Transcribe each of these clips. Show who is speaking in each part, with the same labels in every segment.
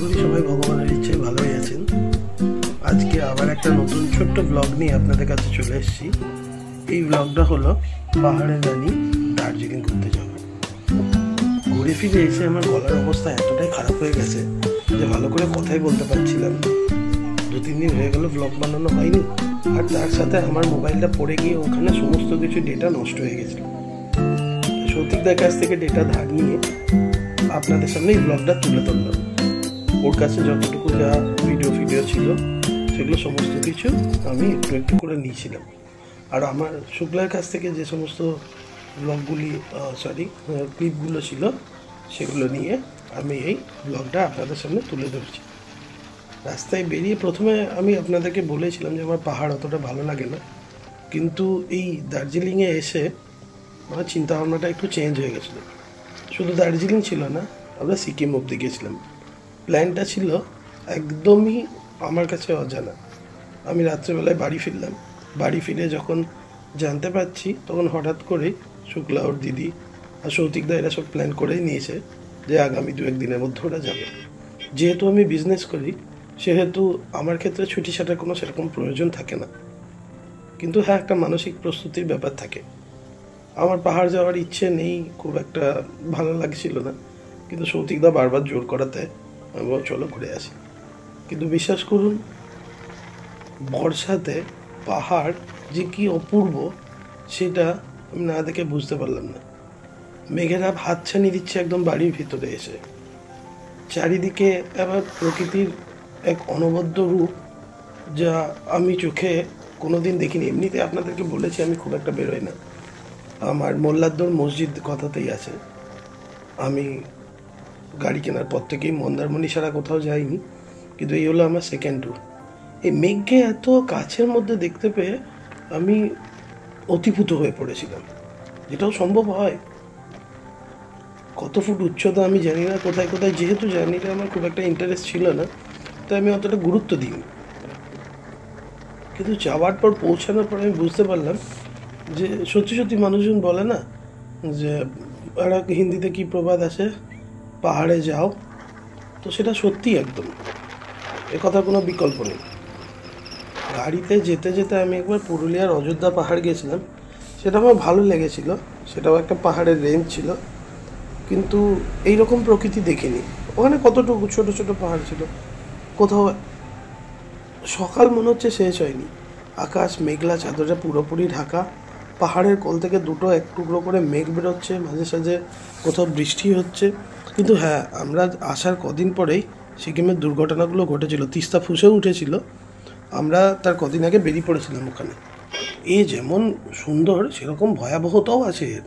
Speaker 1: করি সবাই ভগবানের ইচ্ছায় ভালোই আছেন। আজকে আবার একটা নতুন ছোট্ট ব্লগ নিয়ে আপনাদের কাছে চলে এসেছি। এই ব্লগটা হলো পাহাড়ের রানী দার্জিলিং ঘুরতে যাওয়া। ঘুরে ফিরে এসে আমার গলার অবস্থা এতটাই খারাপ হয়ে গেছে যে ভালো করে কথাই বলতে পারছিলাম না। 2-3 দিন হয়ে গেল ব্লগ বানানো হয়নি, আর তার সাথে আমার মোবাইলটা পড়ে গিয়ে ওখানে সমস্ত কিছু ডেটা নষ্ট হয়ে গেছিল। সৌতিকদার কাছ থেকে ডেটা ধার নিয়ে আপনাদের সামনে এই ব্লগটা তুলে ধরলাম। ওর কাছে যতটুকু যা ভিডিও ছিল সেগুলো সমস্ত কিছু আমি একটু একটু করে নিয়েছিলাম। আর আমার শুক্লার কাছ থেকে যে সমস্ত ক্লিপগুলো ছিল সেগুলো নিয়ে আমি এই ব্লগটা আপনাদের সামনে তুলে ধরছি। রাস্তায় বেরিয়ে প্রথমে আমি আপনাদেরকে বলেছিলাম যে আমার পাহাড় অতটা ভালো লাগে না, কিন্তু এই দার্জিলিংয়ে এসে আমার চিন্তাভাবনাটা একটু চেঞ্জ হয়ে গেছিলো। শুধু দার্জিলিং ছিল না, আমরা সিকিম অবধি গেছিলাম। প্ল্যানটা ছিল একদমই আমার কাছে অজানা। আমি রাত্রেবেলায় বাড়ি ফিরলাম। বাড়ি ফিরে যখন জানতে পারছি তখন হঠাৎ করেই শুক্লা, ওর দিদি আর সৌতিকদা এরা সব প্ল্যান করেই নিয়েছে যে আগামী 2-1 দিনের মধ্যে ওরা যাবে। যেহেতু আমি বিজনেস করি সেহেতু আমার ক্ষেত্রে ছুটি ছাটার কোনো সেরকম প্রয়োজন থাকে না, কিন্তু হ্যাঁ, একটা মানসিক প্রস্তুতির ব্যাপার থাকে। আমার পাহাড় যাওয়ার ইচ্ছে নেই, খুব একটা ভালো লাগছিল না, কিন্তু সৌতিকদা বারবার জোর করাতে আমি চলো ঘুরে আসি। কিন্তু বিশ্বাস করুন, বর্ষাতে পাহাড় যে কি অপূর্ব সেটা আমি না দেখে বুঝতে পারলাম না। মেঘেরা হাতছানি দিচ্ছে একদম বাড়ির ভিতরে এসে। চারিদিকে আবার প্রকৃতির এক অনবদ্য রূপ যা আমি চোখে কোনোদিন দেখিনি। এমনিতে আপনাদেরকে বলেছি আমি খুব একটা বেরোই না, আমার মোল্লাদ্দর মসজিদ কথাতেই আছে। আমি গাড়ি কেনার পর থেকেই মন্দারমণি ছাড়া কোথাও যাইনি, কিন্তু এই হলো আমার সেকেন্ড ট্যুর। এই মেঘকে এত কাছের মধ্যে দেখতে পেয়ে আমি অতিভূত হয়ে পড়েছিলাম, যেটাও সম্ভব হয়। কত ফুট উচ্চতা আমি জানি না, কোথায় কোথায় যেহেতু জানি না, আমার খুব একটা ইন্টারেস্ট ছিল না, তাই আমি অতটা গুরুত্ব দিইনি। কিন্তু যাওয়ার পর পৌঁছানোর পর আমি বুঝতে পারলাম যে সত্যি সত্যি মানুষজন বলে না যে একটা হিন্দিতে কি প্রবাদ আছে, পাহাড়ে যাও, তো সেটা সত্যি একদম, এ কথা কোনো বিকল্প নেই। গাড়িতে যেতে যেতে আমি একবার পুরুলিয়ার অযোধ্যা পাহাড় গেছিলাম, সেটা আমার ভালো লেগেছিল। সেটাও একটা পাহাড়ের রেঞ্জ ছিল, কিন্তু এইরকম প্রকৃতি দেখিনি। ওখানে কতটুকু ছোট ছোট পাহাড় ছিল, কোথাও সকাল মনে হচ্ছে শেষ হয়নি। আকাশ মেঘলা চাদরে পুরোপুরি ঢাকা, পাহাড়ের কোল থেকে দুটো এক টুকরো করে মেঘ বেরোচ্ছে, মাঝে সাঝে কোথাও বৃষ্টি হচ্ছে। কিন্তু হ্যাঁ, আমরা আসার কদিন পরেই সিকিমের দুর্ঘটনাগুলো ঘটেছিল, তিস্তা ফুঁসেও উঠেছিল। আমরা তার কদিন আগে বেরিয়ে পড়েছিলাম ওখানে। এ যেমন সুন্দর সেরকম ভয়াবহতাও আছে এর।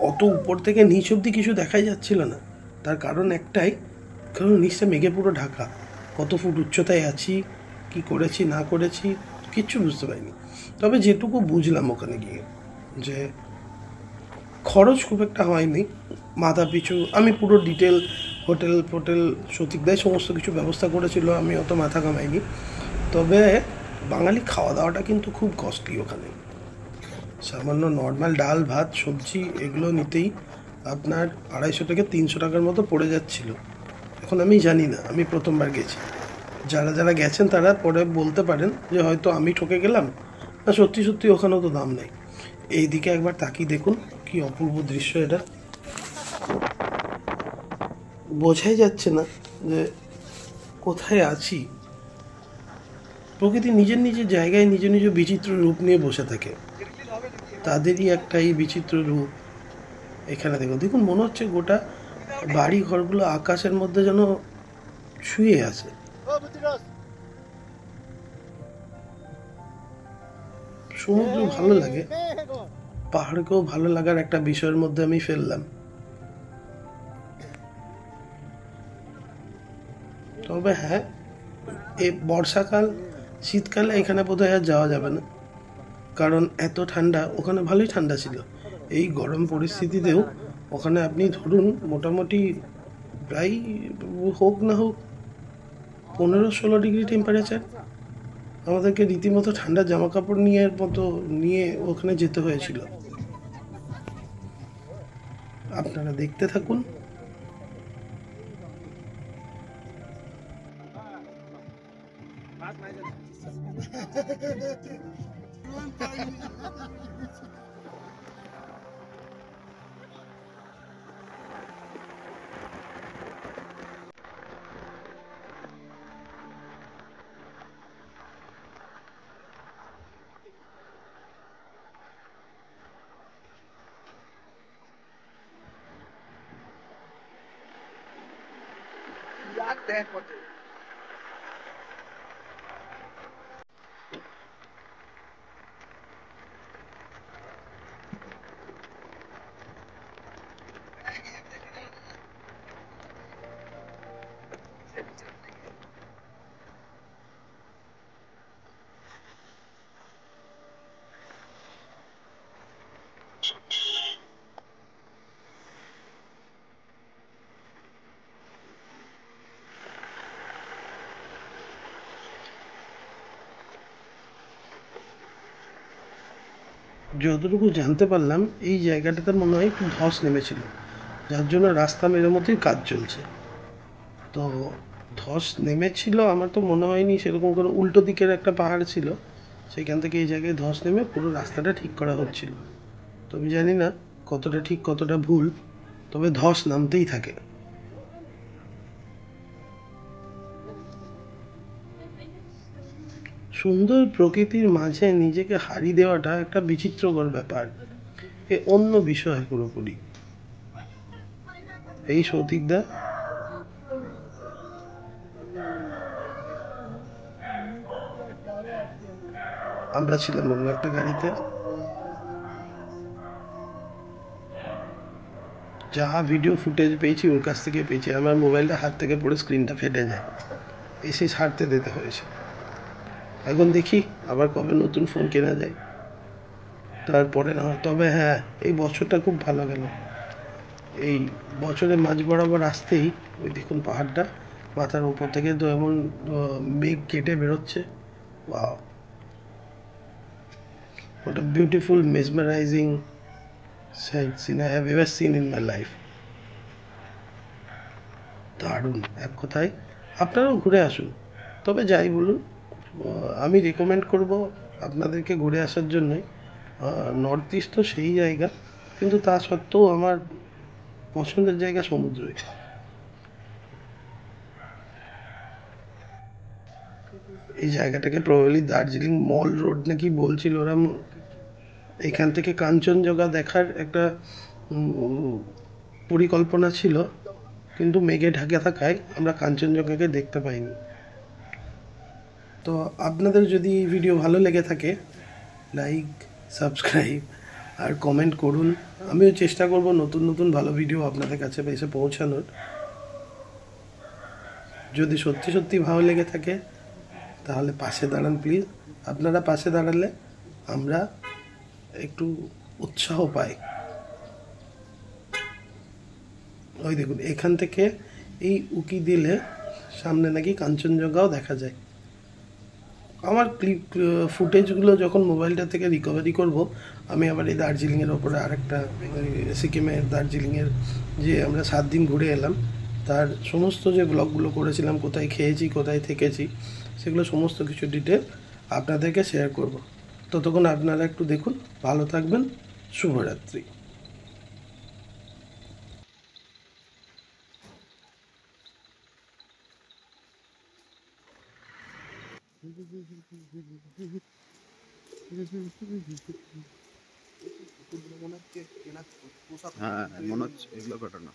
Speaker 1: অত উপর থেকে নিচ অব্দি কিছু দেখাই যাচ্ছিল না, তার কারণ একটাই, কারণ নিচটা মেঘে পুরো ঢাকা। কত ফুট উচ্চতায় আছি, কি করেছি না করেছি কিচ্ছু বুঝতে পারিনি। তবে যেটুকু বুঝলাম ওখানে গিয়ে, যে খরচ খুব একটা হয়নি মাথা পিছু। আমি পুরো ডিটেল হোটেল সৌতিকদাই সমস্ত কিছু ব্যবস্থা করেছিল, আমি অত মাথা কামাইনি। তবে বাঙালি খাওয়া দাওয়াটা কিন্তু খুব কস্টলি ওখানে। সামান্য নর্মাল ডাল ভাত সবজি এগুলো নিতেই আপনার 250 থেকে 300 টাকার মতো পড়ে যাচ্ছিল। এখন আমি জানি না, আমি প্রথমবার গেছি। যারা যারা গেছেন তারা পরে বলতে পারেন যে হয়তো আমি ঠকে গেলাম, না সত্যি সত্যি ওখানেও তো দাম নেই। এই দিকে একবার তাকিয়ে দেখুন, কি অপূর্ব দৃশ্য এটা। বোঝাই যাচ্ছে না যে কোথায় আছি। প্রকৃতি নিজের নিজের জায়গায় নিজ নিজ বিচিত্র রূপ নিয়ে বসে থাকে, তাদেরই একটা এই বিচিত্র রূপ। এখানে দেখুন মনে হচ্ছে গোটা বাড়ি ঘরগুলো আকাশের মধ্যে যেন শুয়ে আছে। সমুদ্র ভালো লাগে, পাহাড়কেও ভালো লাগার একটা বিষয়ের মধ্যে আমি ফেললাম। তবে হ্যাঁ, এই বর্ষাকাল শীতকালে এখানে বোধহয় আর যাওয়া যাবে না, কারণ এত ঠান্ডা। ওখানে ভালোই ঠান্ডা ছিল, এই গরম পরিস্থিতিতেও ওখানে আপনি ধরুন মোটামুটি প্রায় হোক না হোক 15-16 ডিগ্রি টেম্পারেচার। আমাদেরকে রীতিমতো ঠান্ডা জামা কাপড় নিয়ে ওখানে যেতে হয়েছিল। আপনারা দেখতে থাকুন। যতটুকু জানতে পারলাম এই জায়গাটাতে মনে হয় একটু ধস নেমেছিল, যার জন্য রাস্তা মেরামতির কাজ চলছে। তো ধস নেমেছিল, আমার তো মনে হয়নি সেরকম কোনো, উল্টো দিকের একটা পাহাড় ছিল, সেখান থেকে এই জায়গায় ধস নেমে পুরো রাস্তাটা ঠিক করা হচ্ছিল। তো আমি জানি না কতটা ঠিক কতটা ভুল, তবে ধস নামতেই থাকে। সুন্দর প্রকৃতির মাঝে নিজেকে হারিয়ে দেওয়াটা একটা বিচিত্রকর ব্যাপার, এ অন্য বিষয় পুরোপুরি। এই সৌতিকদা, আমরা ছিলাম অন্য একটা গাড়িতে, যা ভিডিও ফুটেজ পেয়েছি ওর কাছ থেকে পেয়েছি। আমার মোবাইলটা হাত থেকে পড়ে স্ক্রিনটা ফেটে যায়, এসে ছাড়তে দিতে হয়েছে। এখন দেখি আবার কবে নতুন ফোন কেনা যায়, তারপরে না হয়। তবে হ্যাঁ, এই বছরটা খুব ভালো গেল। এই বছরের মাঝ বরাবর আসতেই ওই দেখুন পাহাড়টা মাথার উপর থেকে তো এমন মেঘ কেটে বেরোচ্ছে। Wow, what a beautiful mesmerizing sight scene I have ever seen in my life. দারুণ এক কথায়, আপনারাও ঘুরে আসুন। তবে যাই বলুন, আমি রেকমেন্ড করব আপনাদেরকে ঘুরে আসার জন্যই। নর্থ ইস্ট তো সেই জায়গা, কিন্তু তা সত্ত্বেও আমার পছন্দের জায়গা সমুদ্রই। এই জায়গাটাকে প্রবাবলি দার্জিলিং মল রোড নাকি বলছিল ওরা। এখান থেকে কাঞ্চনজঙ্ঘা দেখার একটা পরিকল্পনা ছিল, কিন্তু মেঘে ঢাকা থাকায় আমরা কাঞ্চনজঙ্ঘাকে দেখতে পাইনি। তো আপনাদের যদি এই ভিডিও ভালো লেগে থাকে, লাইক, সাবস্ক্রাইব আর কমেন্ট করুন। আমিও চেষ্টা করব নতুন নতুন ভালো ভিডিও আপনাদের কাছে এসে পৌঁছানোর। যদি সত্যি সত্যি ভালো লেগে থাকে তাহলে পাশে দাঁড়ান প্লিজ। আপনারা পাশে দাঁড়ালে আমরা একটু উৎসাহ পাই। ওই দেখুন এখান থেকে এই উকি দিলে সামনে নাকি কাঞ্চনজঙ্ঘাও দেখা যায়। আমার ক্লিপ ফুটেজগুলো যখন মোবাইলটা থেকে রিকভারি করব, আমি আবার এই দার্জিলিংয়ের ওপরে আরেকটা, সিকিমের দার্জিলিংয়ের যে আমরা 7 দিন ঘুরে এলাম, তার সমস্ত যে ব্লগগুলো করেছিলাম, কোথায় খেয়েছি কোথায় থেকেছি, সেগুলো সমস্ত কিছু ডিটেল আপনাদেরকে শেয়ার করব। ততক্ষণ আপনারা একটু দেখুন, ভালো থাকবেন, শুভরাত্রি।
Speaker 2: হ্যাঁ, মনে হচ্ছে এগুলো ঘটনা।